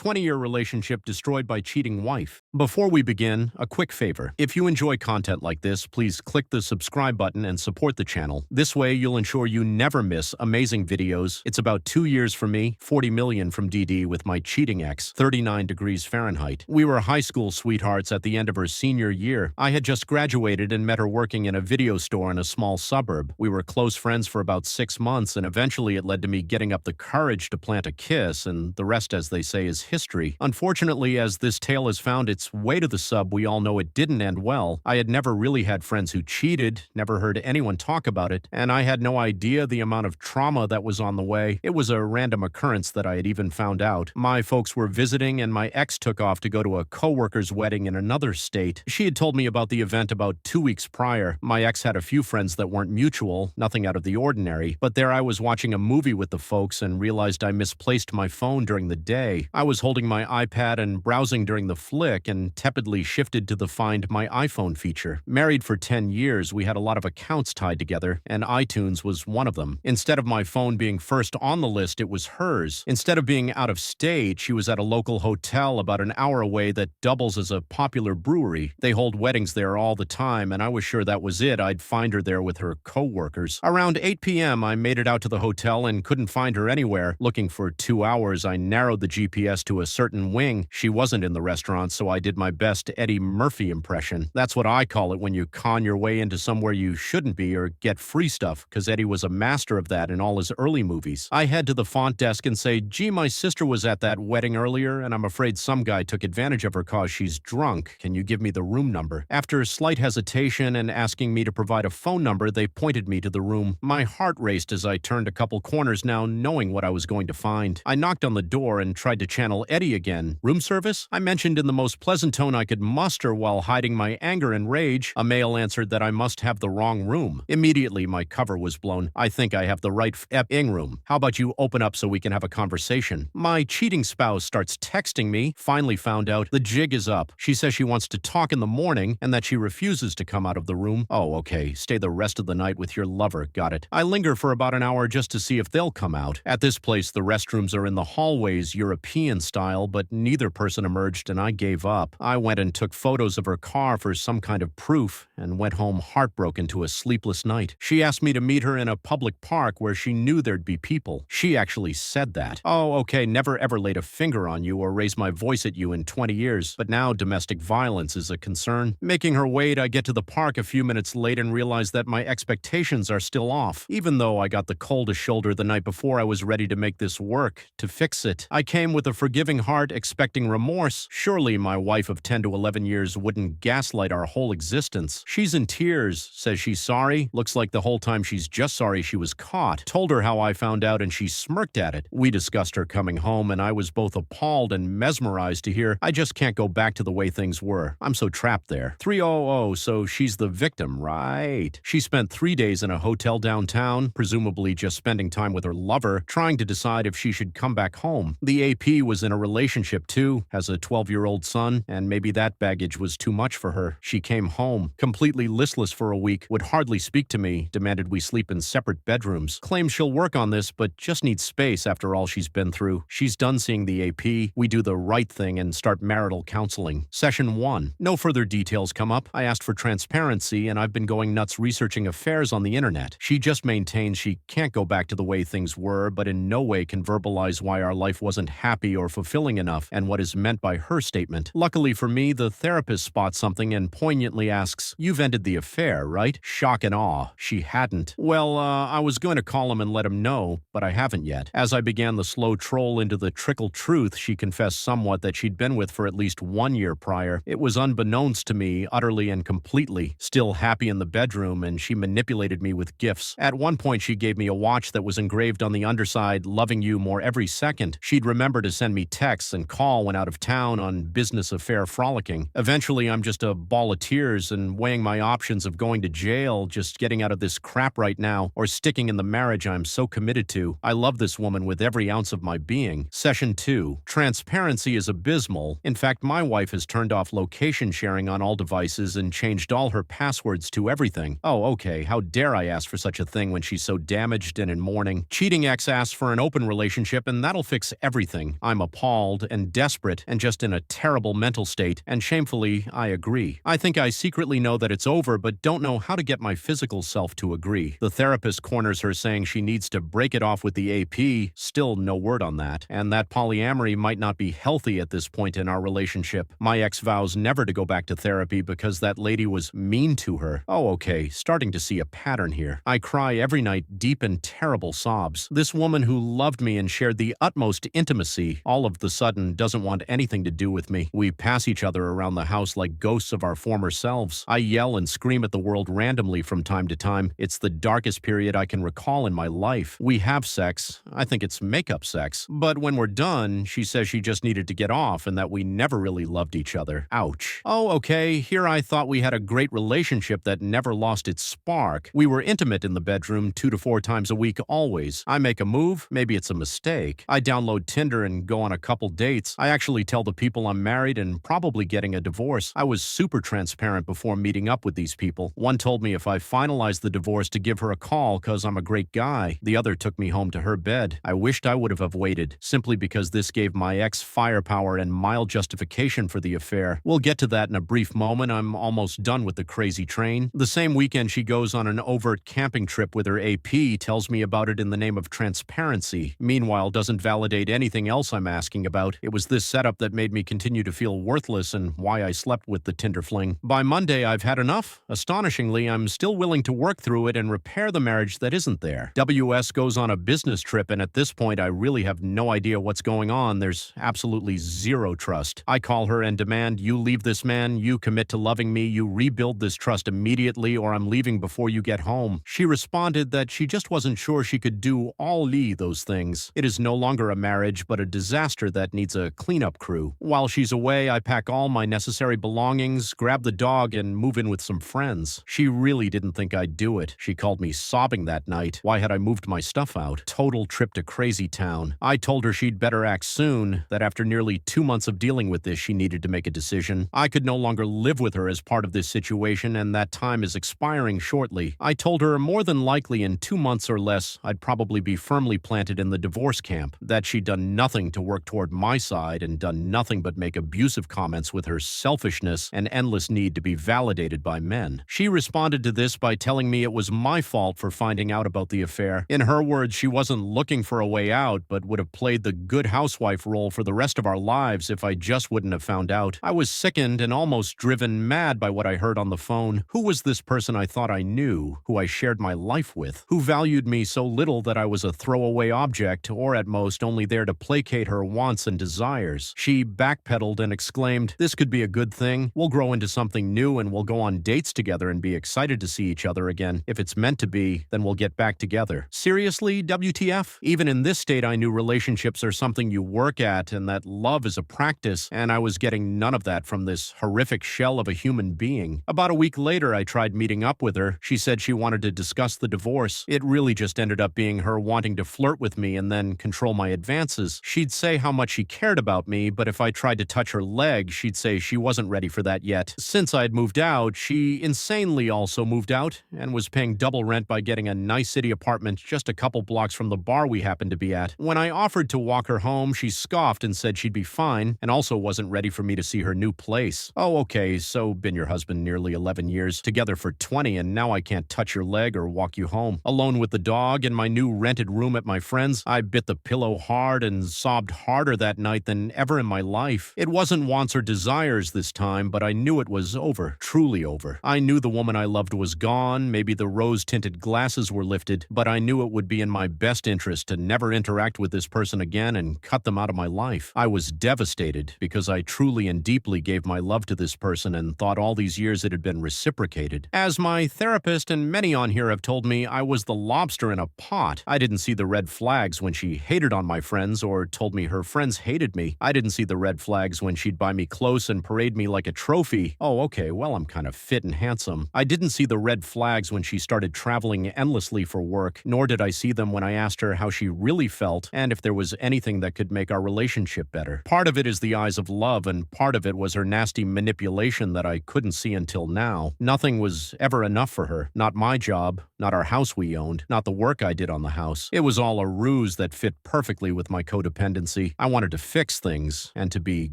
20-year relationship destroyed by cheating wife. Before we begin, a quick favor. If you enjoy content like this, please click the subscribe button and support the channel. This way, you'll ensure you never miss amazing videos. It's about 2 years for me, 40 million from DD with my cheating ex, 39 degrees Fahrenheit. We were high school sweethearts at the end of her senior year. I had just graduated and met her working in a video store in a small suburb. We were close friends for about 6 months, and eventually it led to me getting up the courage to plant a kiss, and the rest, as they say, is history. Unfortunately, as this tale has found its way to the sub, we all know it didn't end well. I had never really had friends who cheated, never heard anyone talk about it, and I had no idea the amount of trauma that was on the way. It was a random occurrence that I had even found out. My folks were visiting, and my ex took off to go to a coworker's wedding in another state. She had told me about the event about 2 weeks prior. My ex had a few friends that weren't mutual, nothing out of the ordinary, but there I was watching a movie with the folks and realized I misplaced my phone during the day. I was holding my iPad and browsing during the flick and tepidly shifted to the Find My iPhone feature. Married for 10 years, we had a lot of accounts tied together, and iTunes was one of them. Instead of my phone being first on the list, it was hers. Instead of being out of state, she was at a local hotel about an hour away that doubles as a popular brewery. They hold weddings there all the time, and I was sure that was it. I'd find her there with her co-workers. Around 8 p.m., I made it out to the hotel and couldn't find her anywhere. Looking for 2 hours, I narrowed the GPS to a certain wing. She wasn't in the restaurant, so I did my best Eddie Murphy impression. That's what I call it when you con your way into somewhere you shouldn't be or get free stuff, because Eddie was a master of that in all his early movies. I head to the front desk and say, "Gee, my sister was at that wedding earlier, and I'm afraid some guy took advantage of her cause she's drunk. Can you give me the room number?" After slight hesitation and asking me to provide a phone number, they pointed me to the room. My heart raced as I turned a couple corners now, knowing what I was going to find. I knocked on the door and tried to channel Eddie again. "Room service?" I mentioned in the most pleasant tone I could muster while hiding my anger and rage. A male answered that I must have the wrong room. Immediately, my cover was blown. "I think I have the right f***ing room. How about you open up so we can have a conversation?" My cheating spouse starts texting me. Finally found out the jig is up. She says she wants to talk in the morning and that she refuses to come out of the room. Oh, okay. Stay the rest of the night with your lover. Got it. I linger for about an hour just to see if they'll come out. At this place, the restrooms are in the hallways, European style, but neither person emerged and I gave up. I went and took photos of her car for some kind of proof and went home heartbroken to a sleepless night. She asked me to meet her in a public park where she knew there'd be people. She actually said that. Oh, okay, never ever laid a finger on you or raised my voice at you in 20 years, but now domestic violence is a concern. Making her wait, I get to the park a few minutes late and realize that my expectations are still off. Even though I got the coldest shoulder the night before, I was ready to make this work, to fix it. I came with a forgiving heart, expecting remorse. Surely my wife of 10 to 11 years wouldn't gaslight our whole existence. She's in tears, says she's sorry. Looks like the whole time she's just sorry she was caught. Told her how I found out and she smirked at it. We discussed her coming home and I was both appalled and mesmerized to hear I just can't go back to the way things were. I'm so trapped there. 300, so she's the victim, right? She spent 3 days in a hotel downtown, presumably just spending time with her lover, trying to decide if she should come back home. The AP was in a relationship too, has a 12-year-old son, and maybe that baggage was too much for her. She came home, completely listless for a week, would hardly speak to me, demanded we sleep in separate bedrooms. Claims she'll work on this, but just needs space after all she's been through. She's done seeing the AP. We do the right thing and start marital counseling. Session 1. No further details come up. I asked for transparency, and I've been going nuts researching affairs on the internet. She just maintains she can't go back to the way things were, but in no way can verbalize why our life wasn't happy or fulfilling enough and what is meant by her statement. Luckily for me, the therapist spots something and poignantly asks, "You've ended the affair, right?" Shock and awe. She hadn't. Well, I was going to call him and let him know, but I haven't yet. As I began the slow troll into the trickle truth, she confessed somewhat that she'd been with for at least 1 year prior. It was unbeknownst to me, utterly and completely. Still happy in the bedroom, and she manipulated me with gifts. At one point, she gave me a watch that was engraved on the underside, "Loving you more every second." She'd remember to send me texts and call when out of town on business affair frolicking. Eventually, I'm just a ball of tears and weighing my options of going to jail, just getting out of this crap right now, or sticking in the marriage I'm so committed to. I love this woman with every ounce of my being. Session 2. Transparency is abysmal. In fact, my wife has turned off location sharing on all devices and changed all her passwords to everything. Oh, okay, how dare I ask for such a thing when she's so damaged and in mourning. Cheating ex asks for an open relationship and that'll fix everything. I'm appalled. appalled and desperate and just in a terrible mental state, and shamefully, I agree. I think I secretly know that it's over, but don't know how to get my physical self to agree. The therapist corners her saying she needs to break it off with the AP, still no word on that, and that polyamory might not be healthy at this point in our relationship. My ex vows never to go back to therapy because that lady was mean to her. Oh, okay, starting to see a pattern here. I cry every night deep in terrible sobs. This woman who loved me and shared the utmost intimacy all of the sudden doesn't want anything to do with me. We pass each other around the house like ghosts of our former selves. I yell and scream at the world randomly from time to time. It's the darkest period I can recall in my life. We have sex. I think it's makeup sex. But when we're done, she says she just needed to get off and that we never really loved each other. Ouch. Oh, okay, here I thought we had a great relationship that never lost its spark. We were intimate in the bedroom 2 to 4 times a week always. I make a move, maybe it's a mistake. I download Tinder and go on a couple dates. I actually tell the people I'm married and probably getting a divorce. I was super transparent before meeting up with these people. One told me if I finalized the divorce to give her a call cause I'm a great guy. The other took me home to her bed. I wished I would have waited, simply because this gave my ex firepower and mild justification for the affair. We'll get to that in a brief moment. I'm almost done with the crazy train. The same weekend she goes on an overt camping trip with her AP, tells me about it in the name of transparency. Meanwhile, doesn't validate anything else I'm asking about. It was this setup that made me continue to feel worthless and why I slept with the Tinder fling. By Monday, I've had enough. Astonishingly, I'm still willing to work through it and repair the marriage that isn't there. WS goes on a business trip, and at this point, I really have no idea what's going on. There's absolutely zero trust. I call her and demand, you leave this man, you commit to loving me, you rebuild this trust immediately, or I'm leaving before you get home. She responded that she just wasn't sure she could do all those things. It is no longer a marriage, but a disaster that needs a cleanup crew. While she's away, I pack all my necessary belongings, grab the dog, and move in with some friends. She really didn't think I'd do it. She called me sobbing that night. Why had I moved my stuff out? Total trip to crazy town. I told her she'd better act soon, that after nearly 2 months of dealing with this, she needed to make a decision. I could no longer live with her as part of this situation, and that time is expiring shortly. I told her more than likely in 2 months or less, I'd probably be firmly planted in the divorce camp, that she'd done nothing to work toward my side and done nothing but make abusive comments with her selfishness and endless need to be validated by men. She responded to this by telling me it was my fault for finding out about the affair. In her words, she wasn't looking for a way out, but would have played the good housewife role for the rest of our lives if I just wouldn't have found out. I was sickened and almost driven mad by what I heard on the phone. Who was this person I thought I knew, who I shared my life with, who valued me so little that I was a throwaway object, or at most only there to placate her wants and desires? She backpedaled and exclaimed, "This could be a good thing. We'll grow into something new and we'll go on dates together and be excited to see each other again. If it's meant to be, then we'll get back together." Seriously, WTF? Even in this state, I knew relationships are something you work at and that love is a practice, and I was getting none of that from this horrific shell of a human being. About a week later, I tried meeting up with her. She said she wanted to discuss the divorce. It really just ended up being her wanting to flirt with me and then control my advances. She'd say how much she cared about me, but if I tried to touch her leg, she'd say she wasn't ready for that yet. Since I'd moved out, she insanely also moved out and was paying double rent by getting a nice city apartment just a couple blocks from the bar we happened to be at. When I offered to walk her home, she scoffed and said she'd be fine, and also wasn't ready for me to see her new place. Oh, okay, so been your husband nearly 11 years, together for 20, and now I can't touch your leg or walk you home. Alone with the dog in my new rented room at my friend's, I bit the pillow hard and sobbed harder that night than ever in my life. It wasn't wants or desires this time, but I knew it was over, truly over. I knew the woman I loved was gone, maybe the rose-tinted glasses were lifted, but I knew it would be in my best interest to never interact with this person again and cut them out of my life. I was devastated because I truly and deeply gave my love to this person and thought all these years it had been reciprocated. As my therapist and many on here have told me, I was the lobster in a pot. I didn't see the red flags when she hated on my friends or told me her friends hated me. I didn't see the red flags when she'd buy me close and parade me like a trophy. Oh, okay, well, I'm kind of fit and handsome. I didn't see the red flags when she started traveling endlessly for work, nor did I see them when I asked her how she really felt and if there was anything that could make our relationship better. Part of it is the eyes of love, and part of it was her nasty manipulation that I couldn't see until now. Nothing was ever enough for her. Not my job, not our house we owned, not the work I did on the house. It was all a ruse that fit perfectly with my codependency. urgency. I wanted to fix things and to be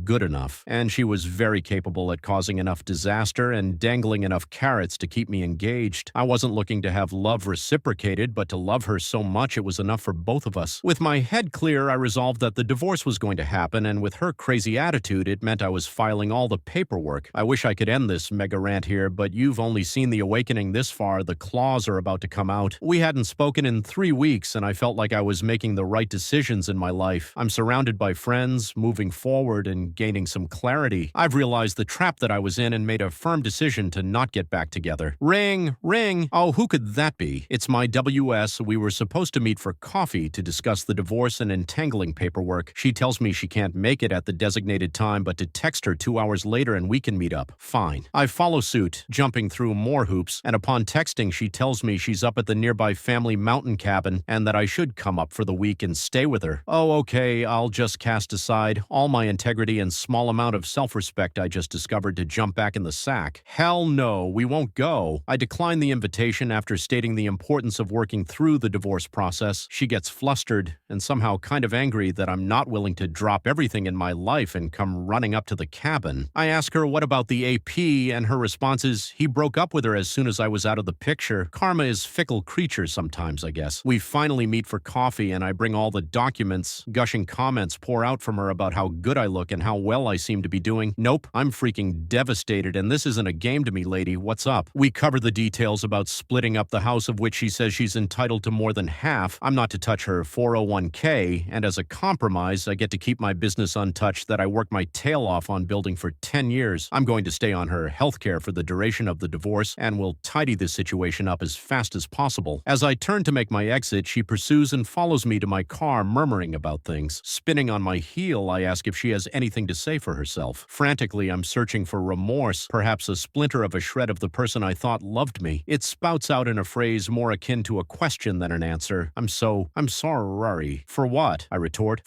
good enough. And she was very capable at causing enough disaster and dangling enough carrots to keep me engaged. I wasn't looking to have love reciprocated, but to love her so much it was enough for both of us. With my head clear, I resolved that the divorce was going to happen, and with her crazy attitude, it meant I was filing all the paperwork. I wish I could end this mega rant here, but you've only seen the awakening this far. The claws are about to come out. We hadn't spoken in 3 weeks, and I felt like I was making the right decisions in my life. I'm surrounded by friends, moving forward and gaining some clarity. I've realized the trap that I was in and made a firm decision to not get back together. Ring, ring. Oh, who could that be? It's my WS. We were supposed to meet for coffee to discuss the divorce and entangling paperwork. She tells me she can't make it at the designated time, but to text her 2 hours later and we can meet up. Fine. I follow suit, jumping through more hoops, and upon texting, she tells me she's up at the nearby family mountain cabin and that I should come up for the week and stay with her. Oh, okay, I'll just cast aside all my integrity and small amount of self-respect I just discovered to jump back in the sack. Hell no, we won't go. I decline the invitation after stating the importance of working through the divorce process. She gets flustered and somehow kind of angry that I'm not willing to drop everything in my life and come running up to the cabin. I ask her what about the AP, and her response is, he broke up with her as soon as I was out of the picture. Karma is fickle creature sometimes, I guess. We finally meet for coffee and I bring all the documents. Gushing comments pour out from her about how good I look and how well I seem to be doing. Nope, I'm freaking devastated, and this isn't a game to me, lady. What's up? We cover the details about splitting up the house, of which she says she's entitled to more than half. I'm not to touch her 401k, and as a compromise, I get to keep my business untouched that I worked my tail off on building for 10 years. I'm going to stay on her healthcare for the duration of the divorce and will tidy this situation up as fast as possible. As I turn to make my exit, she pursues and follows me to my car, murmuring about things. Spinning on my heel, I ask if she has anything to say for herself. Frantically, I'm searching for remorse, perhaps a splinter of a shred of the person I thought loved me. It spouts out in a phrase more akin to a question than an answer. I'm sorry. For what? I retort.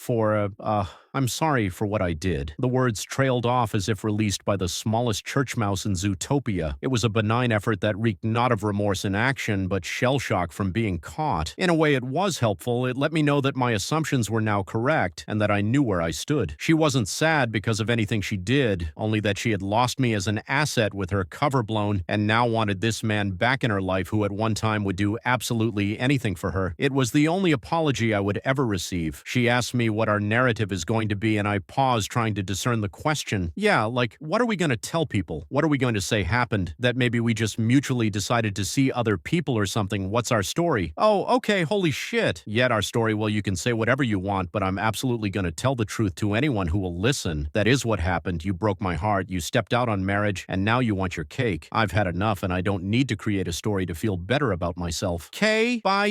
I'm sorry for what I did. The words trailed off as if released by the smallest church mouse in Zootopia. It was a benign effort that reeked not of remorse in action, but shell shock from being caught. In a way, it was helpful. It let me know that my assumptions were now correct, and that I knew where I stood. She wasn't sad because of anything she did, only that she had lost me as an asset with her cover blown, and now wanted this man back in her life who at one time would do absolutely anything for her. It was the only apology I would ever receive. She asked me what our narrative is going to be, and I paused trying to discern the question. Yeah, like, what are we going to tell people? What are we going to say happened? That maybe we just mutually decided to see other people or something? What's our story? Oh, okay, holy shit. Yet our story, well, you can say whatever you want, but I'm absolutely going to tell the truth to anyone who will listen. That is what happened. You broke my heart. You stepped out on marriage, and now you want your cake. I've had enough, and I don't need to create a story to feel better about myself. Kay, bye.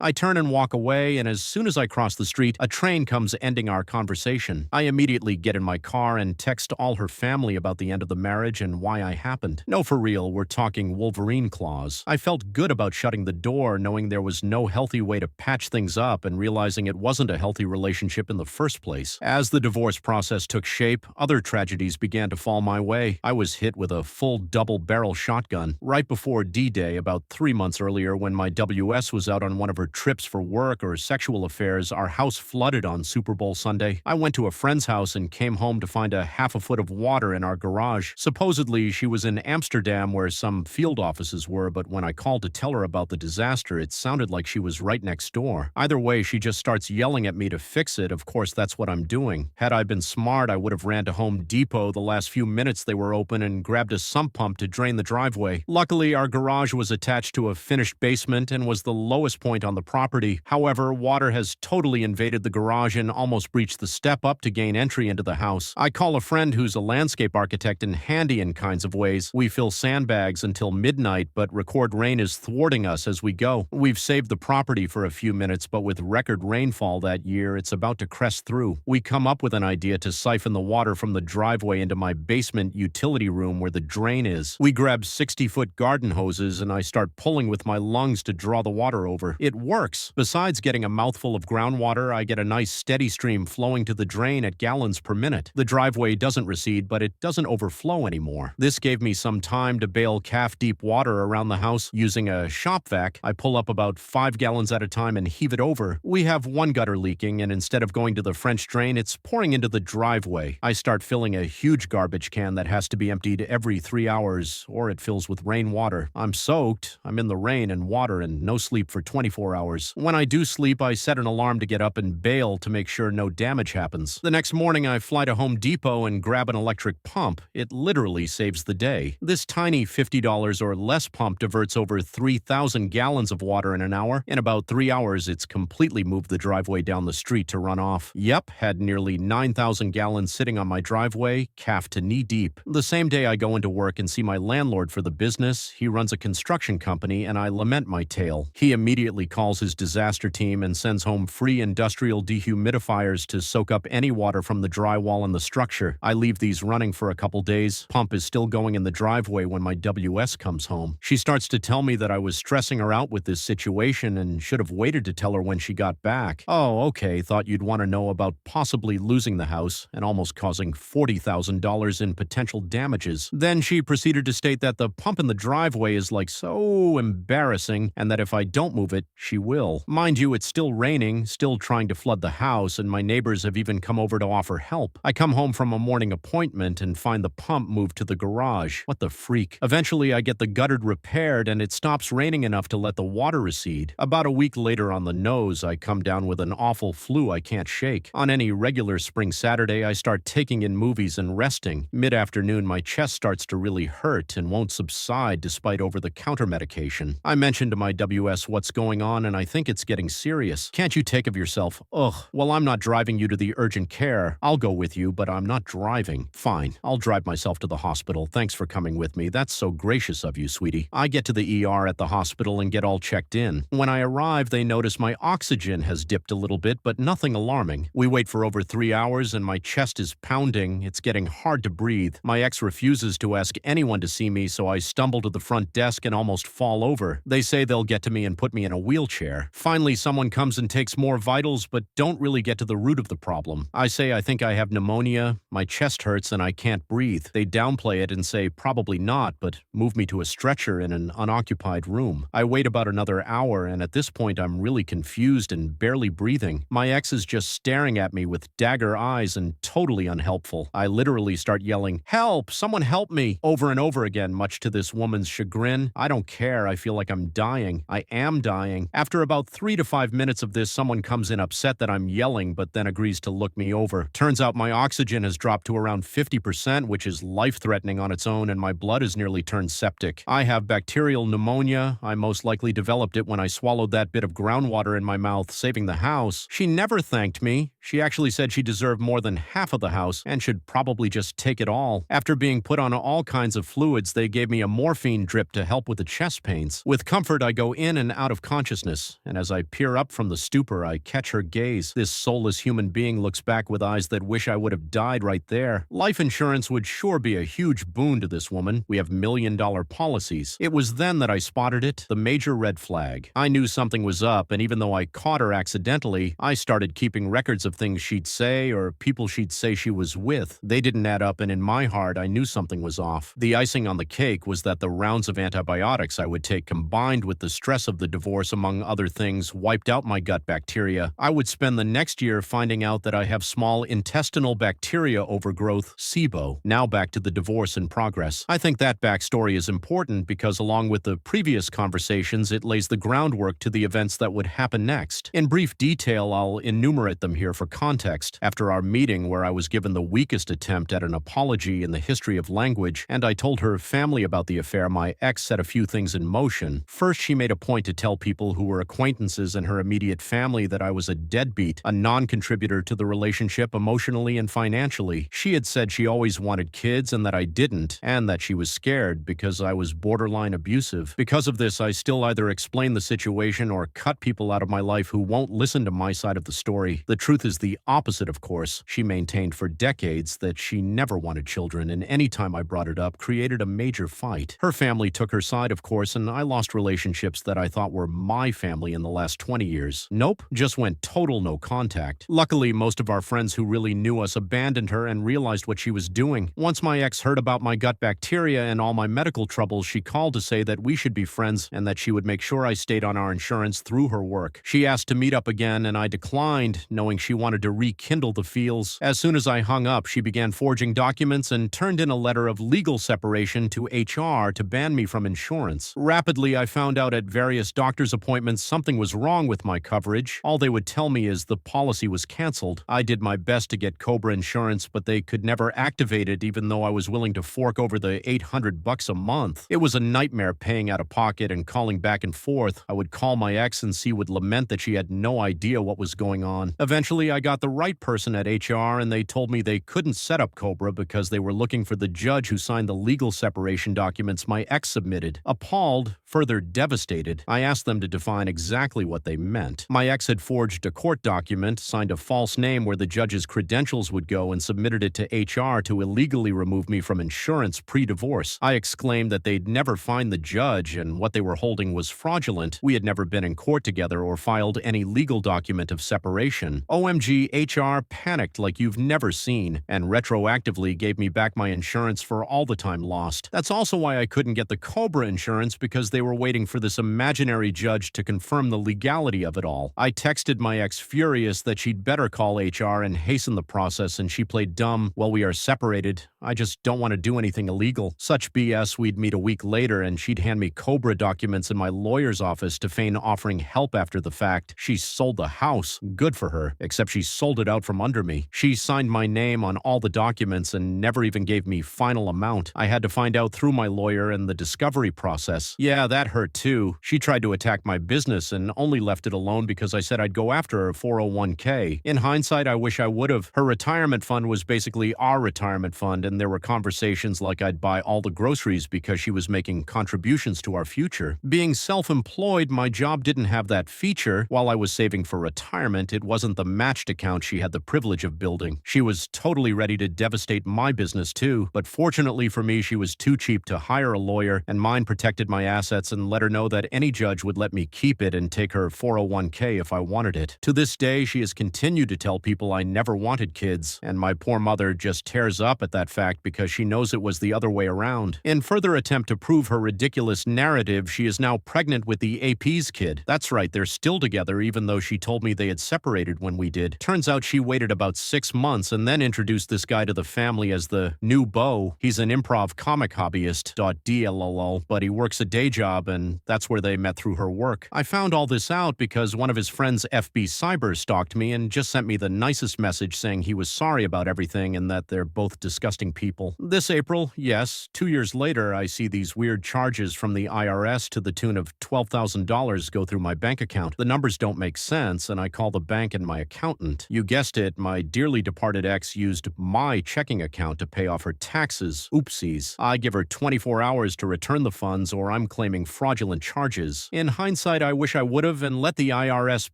I turn and walk away, and as soon as I cross the street, a train comes ending our conversation. I immediately get in my car and text all her family about the end of the marriage and why I happened. No, for real, we're talking Wolverine claws. I felt good about shutting the door, knowing there was no healthy way to patch things up and realizing it wasn't a healthy relationship in the first place. As the divorce process took shape, other tragedies began to fall my way. I was hit with a full double-barrel shotgun right before D-Day about 3 months earlier when my WS was out on one of her trips for work or sexual affairs. Our house flooded on Super Bowl Sunday. I went to a friend's house and came home to find a half a foot of water in our garage. Supposedly, she was in Amsterdam where some field offices were, but when I called to tell her about the disaster, it sounded like she was right next door. Either way, she just starts yelling at me to fix it. Of course, that's what I'm doing. Had I been smart, I would have ran to Home Depot the last few minutes they were open and grabbed a sump pump to drain the driveway. Luckily, our garage was attached to a finished basement and was the lowest point on the property. However, water has totally invaded the garage and almost breached the step up to gain entry into the house. I call a friend who's a landscape architect and handy in kinds of ways. We fill sandbags until midnight, but record rain is thwarting us as we go. We've saved the property for a few minutes, but with record rainfall that year, it's about to crest through. We come up with an idea to siphon the water from the driveway into my basement utility room where the drain is. We grab 60-foot garden hoses and I start pulling with my lungs to draw the water over. It works. Besides getting a mouthful of groundwater, I get a nice steady stream flowing to the drain at gallons per minute. The driveway doesn't recede, but it doesn't overflow anymore. This gave me some time to bail calf-deep water around the house. Using a shop vac, I pull up about 5 gallons at a time and heave it over. We have one gutter leaking, and instead of going to the French drain, it's pouring into the driveway. I start filling a huge garbage can that has to be emptied every 3 hours, or it fills with rainwater. I'm soaked, I'm in the rain and water, and no sleep for 24 hours. When I do sleep, I set an alarm to get up and bail to make sure no damage happens. The next morning, I fly to Home Depot and grab an electric pump. It literally saves the day. This tiny $50 or less pump diverts over 3,000 gallons of water in an hour. In about 3 hours, it's completely moved the driveway down the street to run off. Yep, had nearly 9,000 gallons sitting on my driveway, calf to knee deep. The same day I go into work and see my landlord for the business. He runs a construction company, and I lament my tale. He immediately calls his disaster team and sends home free industrial dehumidifiers to soak up any water from the drywall in the structure. I leave these running for a couple days. Pump is still going in the driveway when my WS comes home. She starts to tell me that I was stressing her out with this situation and should have waited to tell her when she got back. Oh, okay, thought you'd want to know about possibly losing the house and almost causing $40,000 in potential damages. Then she proceeded to state that the pump in the driveway is like so embarrassing and that if I don't move it, she will. Mind you, it's still raining, still trying to flood the house, and my neighbors have even come over to offer help. I come home from a morning appointment and find the pump moved to the garage. What the freak? Eventually, I get the gutter repaired and it stops raining enough to let the water recede. About a week later on the nose, I come down with an awful flu I can't shake. On any regular spring Saturday, I start taking in movies and resting. Mid-afternoon, my chest starts to really hurt and won't subside despite over-the-counter medication. I mention to my WS what's going on and I think it's getting serious. Can't you take of yourself? Ugh. Well, I'm not driving you to the urgent care. I'll go with you, but I'm not driving. Fine. I'll drive myself to the hospital. Thanks for coming with me. That's so gracious of you, sweetie. I get to the ER at the hospital and get all checked in. When I arrive, they notice my oxygen has dipped a little bit, but nothing alarming. We wait for over 3 hours and my chest is pounding. It's getting hard to breathe. My ex refuses to ask anyone to see me, so I stumble to the front desk and almost fall over. They say they'll get to me and put me in a wheelchair. Finally, someone comes and takes more vitals, but don't really get to the root of the problem. I say I think I have pneumonia, my chest hurts, and I can't breathe. They downplay it and say probably not, but move me to a stretcher in an unoccupied room. I wait about another hour, and at this point I'm really confused and barely breathing. My ex is just staring at me with dagger eyes and totally unhelpful. I literally start yelling, "Help! Someone help me!" over and over again, much to this woman's chagrin. I don't care. I feel like I'm dying. I am dying. After about 3 to 5 minutes of this, someone comes in upset that I'm yelling, but then agrees to look me over. Turns out my oxygen has dropped to around 50%, which is life-threatening on its own, and my blood has nearly turned septic. I have bacterial pneumonia. I most likely developed it when I swallowed that bit of groundwater in my mouth, saving the house. She never thanked me. She actually said she deserved more than half of the house and should probably just take it all. After being put on all kinds of fluids, they gave me a morphine drip to help with the chest pains. With comfort, I go in and out of consciousness, and as I peer up from the stupor, I catch her gaze. This soulless human being looks back with eyes that wish I would have died right there. Life insurance would sure be a huge boon to this woman. We have million-dollar policies. It was then that I spotted it, the major red flag. I knew something was up, and even though I caught her accidentally, I started keeping records of things she'd say or people she'd say she was with. They didn't add up, and in my heart, I knew something was off. The icing on the cake was that the rounds of antibiotics I would take combined with the stress of the divorce, among other things, wiped out my gut bacteria. I would spend the next year finding out that I have small intestinal bacteria overgrowth, SIBO. Now back to the divorce in progress. I think that backstory is important because along with the previous conversations, it lays the groundwork to the events that would happen next. In brief detail, I'll enumerate them here for context. After our meeting where I was given the weakest attempt at an apology in the history of language, and I told her family about the affair, my ex set a few things in motion. First, she made a point to tell people who were acquaintances in her immediate family that I was a deadbeat, a non-contributor to the relationship emotionally and financially. She had said she always wanted kids and that I didn't, and that she was scared because I was borderline abusive. Because of this, I still either explain the situation or cut people out of my life who won't listen to my side of the story. The truth is the opposite, of course. She maintained for decades that she never wanted children, and any time I brought it up, created a major fight. Her family took her side, of course, and I lost relationships that I thought were my family in the last 20 years. Nope, just went total no contact. Luckily, most of our friends who really knew us abandoned her and realized what she was doing. Once my ex heard about my gut bacteria and all my medical troubles, she called to say that we should be friends and that she would make sure I stayed on our insurance through her work. She asked to meet up again, and I declined mind, knowing she wanted to rekindle the feels. As soon as I hung up, she began forging documents and turned in a letter of legal separation to HR to ban me from insurance. Rapidly, I found out at various doctor's appointments something was wrong with my coverage. All they would tell me is the policy was canceled. I did my best to get Cobra insurance, but they could never activate it even though I was willing to fork over the $800 a month. It was a nightmare paying out of pocket and calling back and forth. I would call my ex and she would lament that she had no idea what was going on. Eventually, I got the right person at HR and they told me they couldn't set up Cobra because they were looking for the judge who signed the legal separation documents my ex submitted. Appalled, further devastated, I asked them to define exactly what they meant. My ex had forged a court document, signed a false name where the judge's credentials would go, and submitted it to HR to illegally remove me from insurance pre-divorce. I exclaimed that they'd never find the judge and what they were holding was fraudulent. We had never been in court together or filed any legal document of separation. OMG, HR panicked like you've never seen and retroactively gave me back my insurance for all the time lost. That's also why I couldn't get the Cobra insurance, because they were waiting for this imaginary judge to confirm the legality of it all. I texted my ex furious that she'd better call HR and hasten the process, and she played dumb. Well, we are separated. I just don't want to do anything illegal. Such BS. We'd meet a week later and she'd hand me Cobra documents in my lawyer's office to feign offering help after the fact. She sold the house. Good for her. Except she sold it out from under me. She signed my name on all the documents and never even gave me final amount. I had to find out through my lawyer and the discovery process. Yeah, that hurt too. She tried to attack my business and only left it alone because I said I'd go after her 401k. In hindsight, I wish I would have. Her retirement fund was basically our retirement fund, and there were conversations like I'd buy all the groceries because she was making contributions to our future. Being self-employed, my job didn't have that feature. While I was saving for retirement, it wasn't the matched account she had the privilege of building. She was totally ready to devastate my business too, but fortunately for me, she was too cheap to hire a lawyer, and mine protected my assets and let her know that any judge would let me keep it and take her 401k if I wanted it. To this day, she has continued to tell people I never wanted kids, and my poor mother just tears up at that fact because she knows it was the other way around. In further attempt to prove her ridiculous narrative, she is now pregnant with the AP's kid. That's right, they're still together even though she told me they had separated when we did. Turns out she waited about 6 months and then introduced this guy to the family as the new beau. He's an improv comic hobbyist, .dlll, but he works a day job and that's where they met through her work. I found all this out because one of his friends FB Cyber stalked me and just sent me the nicest message saying he was sorry about everything and that they're both disgusting people. This April, yes, 2 years later, I see these weird charges from the IRS to the tune of $12,000 go through my bank account. The numbers don't make sense, and I call the bank and my accountant. You guessed it, my dearly departed ex used my checking account to pay off her taxes. Oopsies. I give her 24 hours to return the funds or I'm claiming fraudulent charges. In hindsight, I wish I would have and let the IRS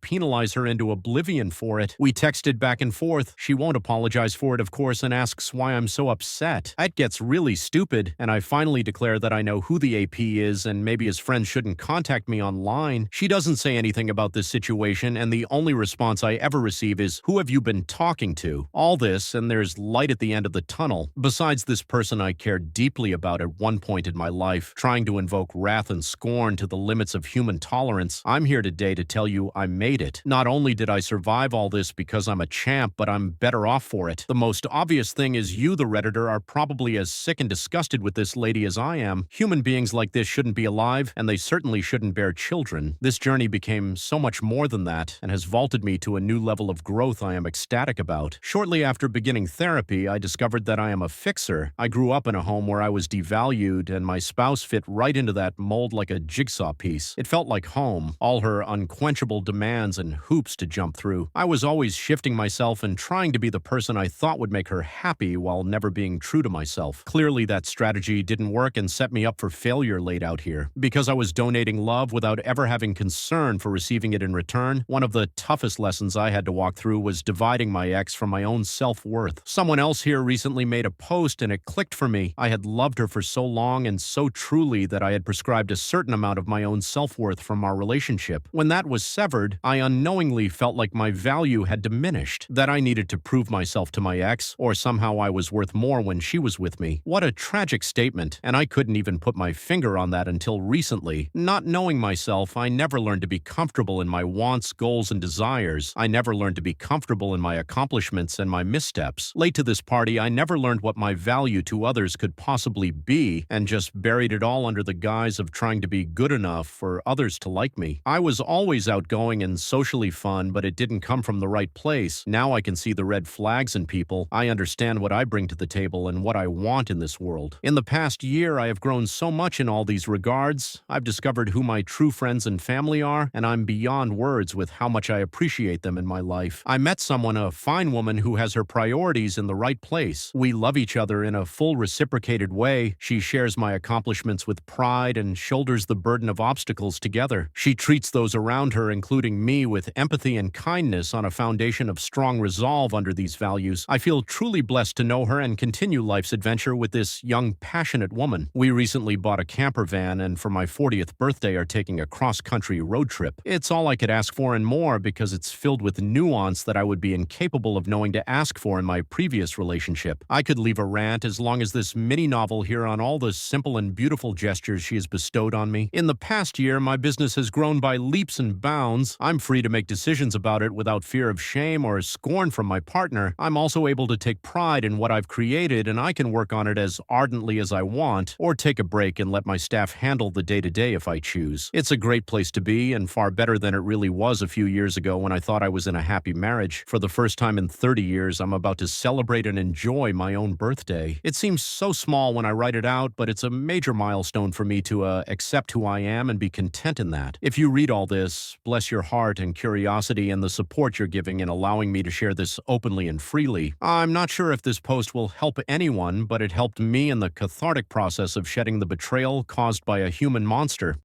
penalize her into oblivion for it. We texted back and forth. She won't apologize for it, of course, and asks why I'm so upset. That gets really stupid, and I finally declare that I know who the AP is and maybe his friends shouldn't contact me online. She doesn't say anything about this situation, and the only response I ever receive is, "Who have you been talking to?" All this, and there's light at the end of the tunnel. Besides this person I cared deeply about at one point in my life, trying to invoke wrath and scorn to the limits of human tolerance, I'm here today to tell you I made it. Not only did I survive all this because I'm a champ, but I'm better off for it. The most obvious thing is you, the Redditor, are probably as sick and disgusted with this lady as I am. Human beings like this shouldn't be alive, and they certainly shouldn't bear children. This journey became so much more than that, and has vaulted me to a new level of growth I am ecstatic about. Shortly after beginning therapy, I discovered that I am a fixer. I grew up in a home where I was devalued, and my spouse fit right into that mold like a jigsaw piece. It felt like home, all her unquenchable demands and hoops to jump through. I was always shifting myself and trying to be the person I thought would make her happy while never being true to myself. Clearly, that strategy didn't work and set me up for failure laid out here. Because I was donating love without ever having concern for receiving it in return, one of the toughest lessons I had to walk through was dividing my ex from my own self-worth. Someone else here recently made a post and it clicked for me. I had loved her for so long and so truly that I had prescribed a certain amount of my own self-worth from our relationship. When that was severed, I unknowingly felt like my value had diminished, that I needed to prove myself to my ex, or somehow I was worth more when she was with me. What a tragic statement, and I couldn't even put my finger on that until recently. Not knowing myself, I never learned to be comfortable in my wants, goals, and desires. desires. I never learned to be comfortable in my accomplishments and my missteps. Late to this party, I never learned what my value to others could possibly be and just buried it all under the guise of trying to be good enough for others to like me. I was always outgoing and socially fun, but it didn't come from the right place. Now I can see the red flags in people. I understand what I bring to the table and what I want in this world. In the past year, I have grown so much in all these regards. I've discovered who my true friends and family are, and I'm beyond words with how much I appreciate them in my life. I met someone, a fine woman who has her priorities in the right place. We love each other in a full reciprocated way. She shares my accomplishments with pride and shoulders the burden of obstacles together. She treats those around her, including me, with empathy and kindness on a foundation of strong resolve under these values. I feel truly blessed to know her and continue life's adventure with this young, passionate woman. We recently bought a camper van and for my 40th birthday are taking a cross-country road trip. It's all I could ask for and more because it's filled with nuance that I would be incapable of knowing to ask for in my previous relationship. I could leave a rant as long as this mini-novel here on all the simple and beautiful gestures she has bestowed on me. In the past year, my business has grown by leaps and bounds. I'm free to make decisions about it without fear of shame or scorn from my partner. I'm also able to take pride in what I've created, and I can work on it as ardently as I want, or take a break and let my staff handle the day-to-day if I choose. It's a great place to be, and far better than it really was a few years ago when I thought I was in a happy marriage. For the first time in 30 years, I'm about to celebrate and enjoy my own birthday. It seems so small when I write it out, but it's a major milestone for me to accept who I am and be content in that. If you read all this, bless your heart and curiosity and the support you're giving in allowing me to share this openly and freely. I'm not sure if this post will help anyone, but it helped me in the cathartic process of shedding the betrayal caused by a human monster.